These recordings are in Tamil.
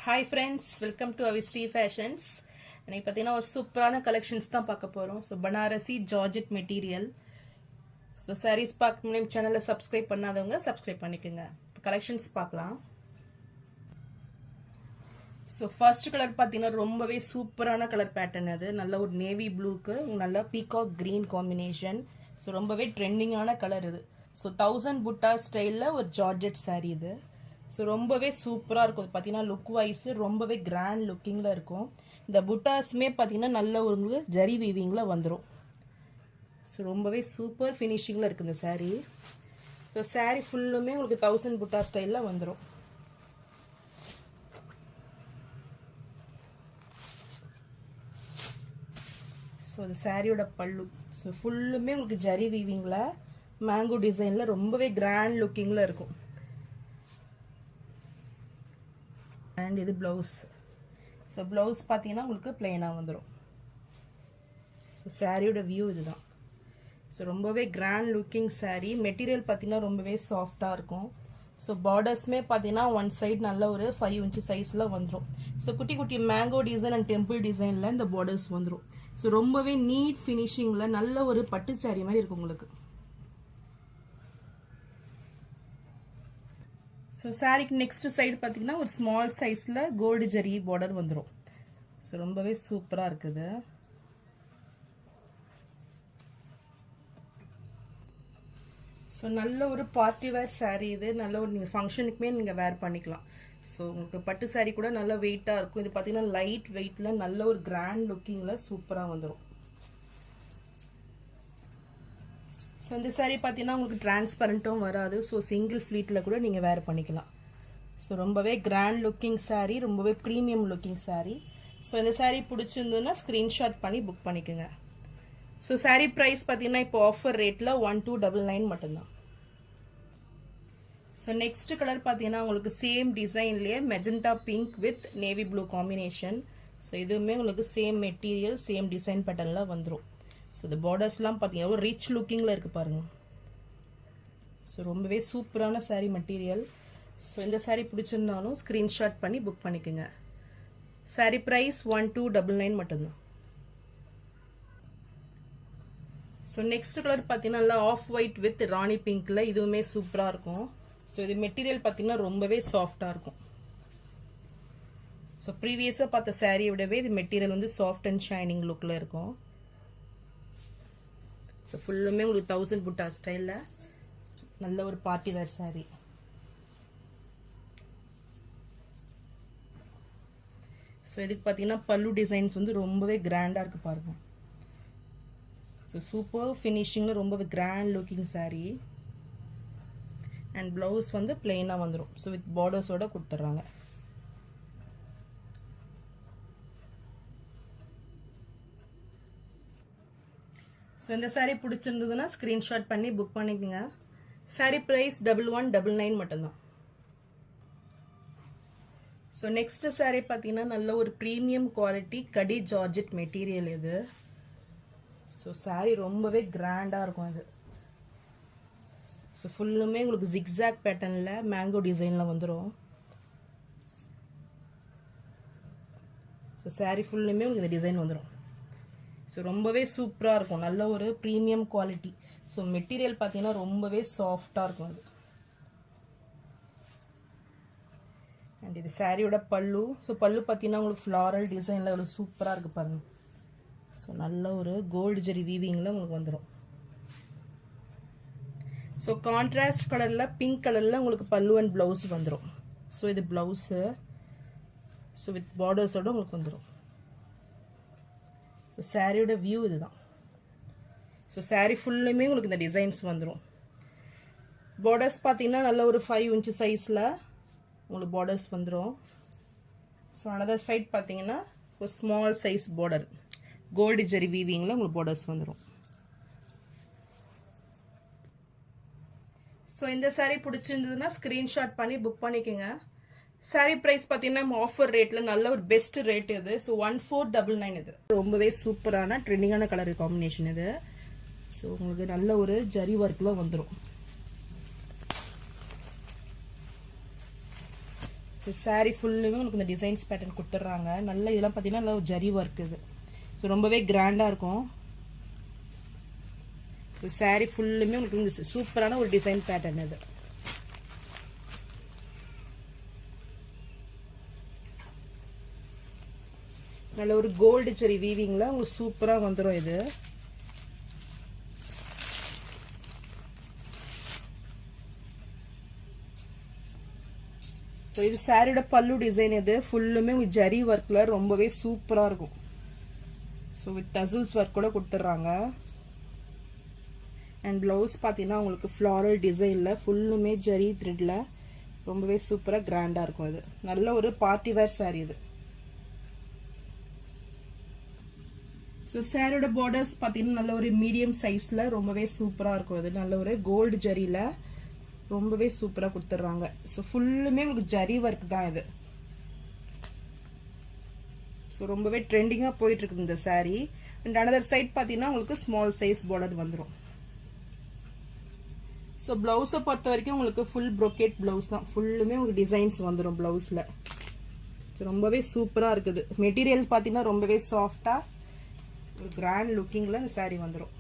Hi friends, welcome to Avistri Fashions. இன்னைக்கு பார்த்தீங்கன்னா ஒரு சூப்பரான கலெக்ஷன்ஸ் தான் பார்க்க போறோம். So Banarasi georgette material. So saris பார்க்க முன்னாடி சேனலை சப்ஸ்கிரைப் பண்ணாதவங்க சப்ஸ்கிரைப் பண்ணிக்கோங்க. இப்போ கலெக்ஷன்ஸ் பார்க்கலாம். ஸோ ஃபர்ஸ்ட் கலர் பார்த்தீங்கன்னா ரொம்பவே சூப்பரான கலர் பேட்டர்ன் அது. நல்ல ஒரு நேவி ப்ளூக்கு நல்ல பீகாக் கிரீன் காம்பினேஷன். ஸோ ரொம்பவே ட்ரெண்டிங்கான கலர் இது. ஸோ 1000 புட்டா ஸ்டைலில் ஒரு ஜார்ஜெட் சாரீ இது. ஸோ ரொம்பவே சூப்பராக இருக்கும். பார்த்தீங்கன்னா லுக் வைஸ் ரொம்பவே கிராண்ட் லுக்கிங்கில் இருக்கும். இந்த புட்டாஸுமே பார்த்தீங்கன்னா நல்ல ஒரு ஜரி வீவிங்கில் வந்துடும். ஸோ ரொம்பவே சூப்பர் ஃபினிஷிங்கில் இருக்குது இந்த சாரீ. ஸோ சாரீ ஃபுல்லுமே உங்களுக்கு 1000 புட்டா ஸ்டைலில் வந்துடும். ஸோ இது சாரியோட பல்லு. ஸோ ஃபுல்லுமே உங்களுக்கு ஜரி வீவிங்கில் மேங்கோ டிசைனில் ரொம்பவே கிராண்ட் லுக்கிங்கில் இருக்கும். அண்ட் இது ப்ளவுஸ். ஸோ ப்ளவுஸ் பார்த்தீங்கன்னா உங்களுக்கு பிளெயினாக வந்துடும். ஸோ சாரியோட வியூ இதுதான். ஸோ ரொம்பவே கிராண்ட் லுக்கிங் சாரீ. மெட்டீரியல் பார்த்தீங்கன்னா ரொம்பவே சாஃப்டாக இருக்கும். ஸோ பார்டர்ஸ்மே பார்த்தீங்கன்னா ஒன் சைடு நல்ல ஒரு 5 inch சைஸில் வந்துடும். ஸோ குட்டி குட்டி மேங்கோ டிசைன் அண்ட் டெம்பிள் டிசைனில் இந்த பார்டர்ஸ் வந்துடும். ஸோ ரொம்பவே நீட் ஃபினிஷிங்கில் நல்ல ஒரு பட்டு சாரீ மாதிரி இருக்கும் உங்களுக்கு. ஸோ சாரிக்கு நெக்ஸ்ட் சைடு பார்த்தீங்கன்னா ஒரு ஸ்மால் சைஸில் கோல்டு ஜரி பார்டர் வந்துடும். ஸோ ரொம்பவே சூப்பராக இருக்குது. ஸோ நல்ல ஒரு பார்ட்டி வேர் சாரீ இது. நல்ல ஒரு நீங்கள் ஃபங்க்ஷனுக்குமே நீங்கள் வேர் பண்ணிக்கலாம். ஸோ உங்களுக்கு பட்டு சாரீ கூட நல்ல வெயிட்டாக இருக்கும். இது பார்த்தீங்கன்னா லைட் வெயிட்டில் நல்ல ஒரு கிராண்ட் லுக்கிங்கில் சூப்பராக வந்துடும். ஸோ இந்த சாரீ பார்த்தீங்கன்னா உங்களுக்கு டிரான்ஸ்பரண்ட்டும் வராது. ஸோ சிங்கிள் ஃப்ளீட்டில் கூட நீங்கள் வேர் பண்ணிக்கலாம். ஸோ ரொம்பவே கிராண்ட் லுக்கிங் சாரீ, ரொம்பவே ப்ரீமியம் லுக்கிங் சாரீ. ஸோ இந்த சாரீ பிடிச்சிருந்ததுன்னா ஸ்க்ரீன்ஷாட் பண்ணி புக் பண்ணிக்கோங்க. ஸோ சாரீ ப்ரைஸ் பார்த்தீங்கன்னா இப்போ ஆஃபர் ரேட்டில் 1299 மட்டும்தான். ஸோ நெக்ஸ்ட் கலர் பார்த்தீங்கன்னா உங்களுக்கு சேம் டிசைன்லேயே magenta pink with navy blue combination. So இதுவுமே உங்களுக்கு சேம் மெட்டீரியல் சேம் டிசைன் பேட்டர்னில் வந்துடும். ஸோ இந்த பார்டர்ஸ்லாம் பார்த்தீங்கன்னா ஒரு ரிச் லுக்கிங்கில் இருக்குது பாருங்கள். ஸோ ரொம்பவே சூப்பரான சாரீ மெட்டீரியல். ஸோ இந்த சாரீ பிடிச்சிருந்தாலும் ஸ்க்ரீன்ஷாட் பண்ணி புக் பண்ணிக்கோங்க. சாரீ ப்ரைஸ் 1299 மட்டும்தான். ஸோ நெக்ஸ்ட் கலர் பார்த்தீங்கன்னா நல்லா ஆஃப் ஒயிட் வித் ராணி பிங்க்கில் இதுவுமே சூப்பராக இருக்கும். ஸோ இது மெட்டீரியல் பார்த்தீங்கன்னா ரொம்பவே சாஃப்டாக இருக்கும். ஸோ ப்ரீவியஸாக பார்த்த சாரியை விடவே இது மெட்டீரியல் வந்து சாஃப்ட் அண்ட் ஷைனிங் லுக்கில் இருக்கும். ஸோ ஃபுல்லுமே உங்களுக்கு 1000 புட்டா ஸ்டைலில் நல்ல ஒரு பார்ட்டி வேர் சாரீ. ஸோ இதுக்கு பார்த்தீங்கன்னா பல்லு டிசைன்ஸ் வந்து ரொம்பவே கிராண்டாக இருக்குது பாருங்க. ஸோ சூப்பர் ஃபினிஷிங்கில் ரொம்பவே grand looking sari. And blouse வந்து பிளெயினாக வந்துடும். ஸோ வித் பார்டர்ஸோட கொடுத்துட்றாங்க. ஸோ இந்த சாரீ பிடிச்சிருந்ததுன்னா ஸ்க்ரீன்ஷாட் பண்ணி புக் பண்ணிக்கோங்க. சாரீ ப்ரைஸ் 1199 மட்டும்தான். ஸோ நெக்ஸ்ட் சாரீ பார்த்தீங்கன்னா நல்ல ஒரு ப்ரீமியம் குவாலிட்டி கடி ஜார்ஜெட் மெட்டீரியல் இது. ஸோ சாரீ ரொம்பவே கிராண்டாக இருக்கும் இது. ஸோ ஃபுல்லுமே உங்களுக்கு ஜிக்ஸாக் பேட்டர்னில் மேங்கோ டிசைனில் வந்துடும். ஸோ சாரீ ஃபுல்லுமே உங்களுக்கு இந்த டிசைன் வந்துடும். ஸோ ரொம்பவே சூப்பராக இருக்கும். நல்ல ஒரு ப்ரீமியம் குவாலிட்டி. ஸோ மெட்டீரியல் பார்த்தீங்கன்னா ரொம்பவே சாஃப்டாக இருக்கும் அது. அண்ட் இது சாரியோட பல்லு. ஸோ பல்லு பார்த்தீங்கன்னா உங்களுக்கு ஃப்ளாரல் டிசைனில் ஒரு சூப்பராக இருக்குது பாருங்க. ஸோ நல்ல ஒரு கோல்டு ஜெரி வீவிங்கில் உங்களுக்கு வந்துடும். ஸோ கான்ட்ராஸ்ட் கலரில் பிங்க் கலரில் உங்களுக்கு பல்லு அண்ட் ப்ளவுஸ் வந்துடும். ஸோ இது ப்ளவுஸு. ஸோ வித் பார்டர்ஸோடு உங்களுக்கு வந்துடும். ஸோ சாரியோட வியூ இதுதான். ஸோ சாரீ ஃபுல்லுமே உங்களுக்கு இந்த டிசைன்ஸ் வந்துடும். பார்டர்ஸ் பார்த்தீங்கன்னா நல்ல ஒரு 5 inch சைஸில் உங்களுக்கு பார்டர்ஸ் வந்துடும். ஸோ அனதர் சைட் பார்த்தீங்கன்னா ஒரு ஸ்மால் சைஸ் பார்டர் கோல்டு ஜெரி வீவிங்கில் உங்களுக்கு பார்டர்ஸ் வந்துடும். ஸோ இந்த சாரீ பிடிச்சிருந்ததுன்னா ஸ்க்ரீன்ஷாட் பண்ணி புக் பண்ணிக்கோங்க. சாரீ ப்ரைஸ் பார்த்தீங்கன்னா ஆஃபர் ரேட்டில் நல்ல ஒரு பெஸ்ட் ரேட் இது. ஸோ 1499 இது. ரொம்பவே சூப்பரான ட்ரெண்டிங்கான கலர் காம்பினேஷன் இது. ஸோ உங்களுக்கு நல்ல ஒரு ஜரி ஒர்க்கில் வந்துடும். ஸோ சாரீ ஃபுல்லுமே உங்களுக்கு இந்த டிசைன்ஸ் பேட்டர்ன் கொடுத்துட்றாங்க. நல்ல இதெல்லாம் பார்த்தீங்கன்னா நல்ல ஜரி ஒர்க் இது. ஸோ ரொம்பவே கிராண்டாக இருக்கும். ஸோ சாரீ ஃபுல்லுமே உங்களுக்கு இந்த சூப்பரான ஒரு டிசைன் பேட்டர்ன் இது. நல்ல ஒரு கோல்டு ஜெரி வீவிங்ல உங்களுக்கு சூப்பரா வந்துடும் இது. ஸோ இது சாரியோட பல்லு டிசைன். இது ஃபுல்லுமே உங்களுக்கு ஜரி ஒர்க்ல ரொம்பவே சூப்பரா இருக்கும். ஸோ வித் டசல்ஸ் ஒர்க் கூட கொடுத்துட்றாங்க. அண்ட் பிளவுஸ் பார்த்தீங்கன்னா உங்களுக்கு ஃப்ளாரல் டிசைன்ல ஃபுல்லுமே ஜரி த்ரெட்ல ரொம்பவே சூப்பரா கிராண்டா இருக்கும். இது நல்ல ஒரு பார்ட்டி வேர் சாரி இது. ஸோ சாரியோட பார்டர்ஸ் பார்த்தீங்கன்னா நல்ல ஒரு மீடியம் சைஸ்ல ரொம்பவே சூப்பரா இருக்கும். இது நல்ல ஒரு கோல்டு ஜரியில ரொம்பவே சூப்பரா கொடுத்துட்றாங்க. ஸோ ஃபுல்லுமே உங்களுக்கு ஜரி ஒர்க் தான் இது. ஸோ ரொம்பவே ட்ரெண்டிங்கா போயிட்டு இருக்குது இந்த சாரி. அண்ட் அனதர் சைட் பார்த்தீங்கன்னா உங்களுக்கு ஸ்மால் சைஸ் பார்டர் வந்துடும். ஸோ பிளவுஸை பொறுத்த வரைக்கும் உங்களுக்கு ஃபுல் ப்ரோக்கேட் பிளவுஸ் தான். ஃபுல்லுமே உங்களுக்கு டிசைன்ஸ் வந்துடும் பிளவுஸ்ல. ஸோ ரொம்பவே சூப்பரா இருக்குது. மெட்டீரியல் பார்த்தீங்கன்னா ரொம்பவே சாஃப்டா ஒரு கிராண்ட் லுக்கிங்ல இந்த சாரி வந்துடும்.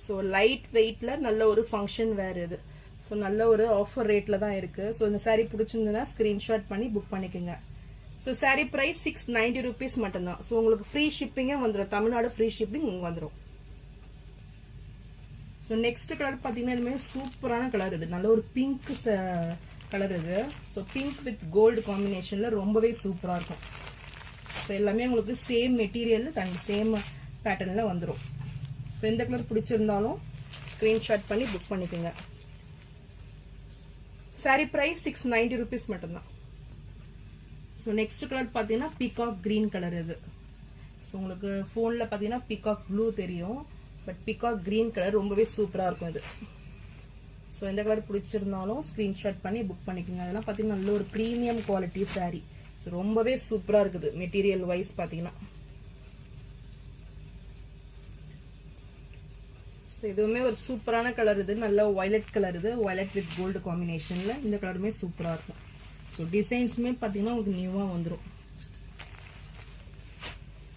ஸோ லைட் வெயிட்ல நல்ல ஒரு ஃபங்க்ஷன் வேர் இது. ஸோ நல்ல ஒரு ஆஃபர் ரேட்ல தான் இருக்கு. ஸோ இந்த சாரி பிடிச்சிருந்ததுன்னா ஸ்கிரீன்ஷாட் பண்ணி புக் பண்ணிக்கோங்க. ஸோ சாரி பிரைஸ் 690 rupees மட்டும்தான். ஸோ உங்களுக்கு ஃப்ரீ ஷிப்பிங்கே வந்துடும். தமிழ்நாடு ஃப்ரீ ஷிப்பிங் வந்துடும். ஸோ நெக்ஸ்ட் கலர் பார்த்தீங்கன்னா இதுமாதிரி சூப்பரான கலர் இது. நல்ல ஒரு பிங்க் கலர் இது. ஸோ பிங்க் வித் கோல்டு காம்பினேஷன்ல ரொம்பவே சூப்பரா இருக்கும். ஸோ எல்லாமே உங்களுக்கு சேம் மெட்டீரியல் அண்ட் சேம் பேட்டர்ன்ல வந்துடும். ஸோ எந்த கலர் பிடிச்சிருந்தாலும் ஸ்கிரீன்ஷாட் பண்ணி புக் பண்ணிக்கோங்க. சாரி பிரைஸ் 690 rupees மட்டும்தான். ஸோ நெக்ஸ்ட் கலர் பார்த்தீங்கன்னா பீகாக் கிரீன் கலர் இது. ஸோ உங்களுக்கு ஃபோனில் பார்த்தீங்கன்னா பீகாக் ப்ளூ தெரியும். பட் பீகாக் கிரீன் கலர் ரொம்பவே சூப்பராக இருக்கும் இது. ஸோ எந்த கலர் பிடிச்சிருந்தாலும் ஸ்கிரீன்ஷாட் பண்ணி புக் பண்ணிக்கோங்க. அதெல்லாம் பார்த்தீங்கன்னா நல்ல ஒரு ப்ரீமியம் குவாலிட்டி சாரி. ஸோ ரொம்பவே சூப்பராக இருக்குது மெட்டீரியல் வைஸ் பார்த்தீங்கன்னா. ஸோ இதுவுமே ஒரு சூப்பரான கலர் இது. நல்ல வயலட் கலர் இது. வயலட் வித் கோல்டு காம்பினேஷன்ல இந்த கலருமே சூப்பராக இருக்கும். ஸோ டிசைன்ஸுமே பார்த்தீங்கன்னா உங்களுக்கு நியூவாக வந்துடும்.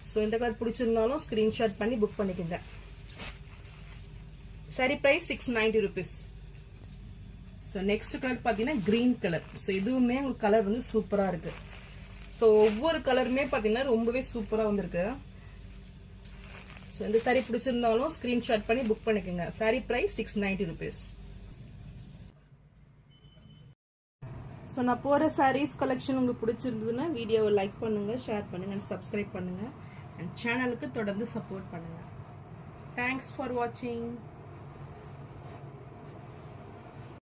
ஸோ இந்த கலர் பிடிச்சிருந்தாலும் ஸ்கிரீன்ஷாட் பண்ணி புக் பண்ணிக்கோங்க. Sari price 690 rupees. So next colour பார்த்தீங்கன்னா கிரீன் கலர். ஸோ இதுவுமே உங்களுக்கு கலர் வந்து சூப்பராக இருக்கு. ஸோ ஒவ்வொரு கலருமே பார்த்தீங்கன்னா ரொம்பவே சூப்பராக வந்திருக்கு. ஸோ இந்த சாரி பிடிச்சிருந்தாலும் ஸ்கிரீன்ஷாட் பண்ணி புக் பண்ணிக்கோங்க. Sari price 690 rupees. ஸோ நான் போகிற சாரீஸ் கலெக்ஷன் உங்களுக்கு பிடிச்சிருந்ததுன்னா வீடியோவை லைக் பண்ணுங்க, ஷேர் பண்ணுங்க, சப்ஸ்கிரைப் பண்ணுங்க. அண்ட் சேனலுக்கு தொடர்ந்து சப்போர்ட் பண்ணுங்க. தேங்க்ஸ் ஃபார் வாட்சிங்.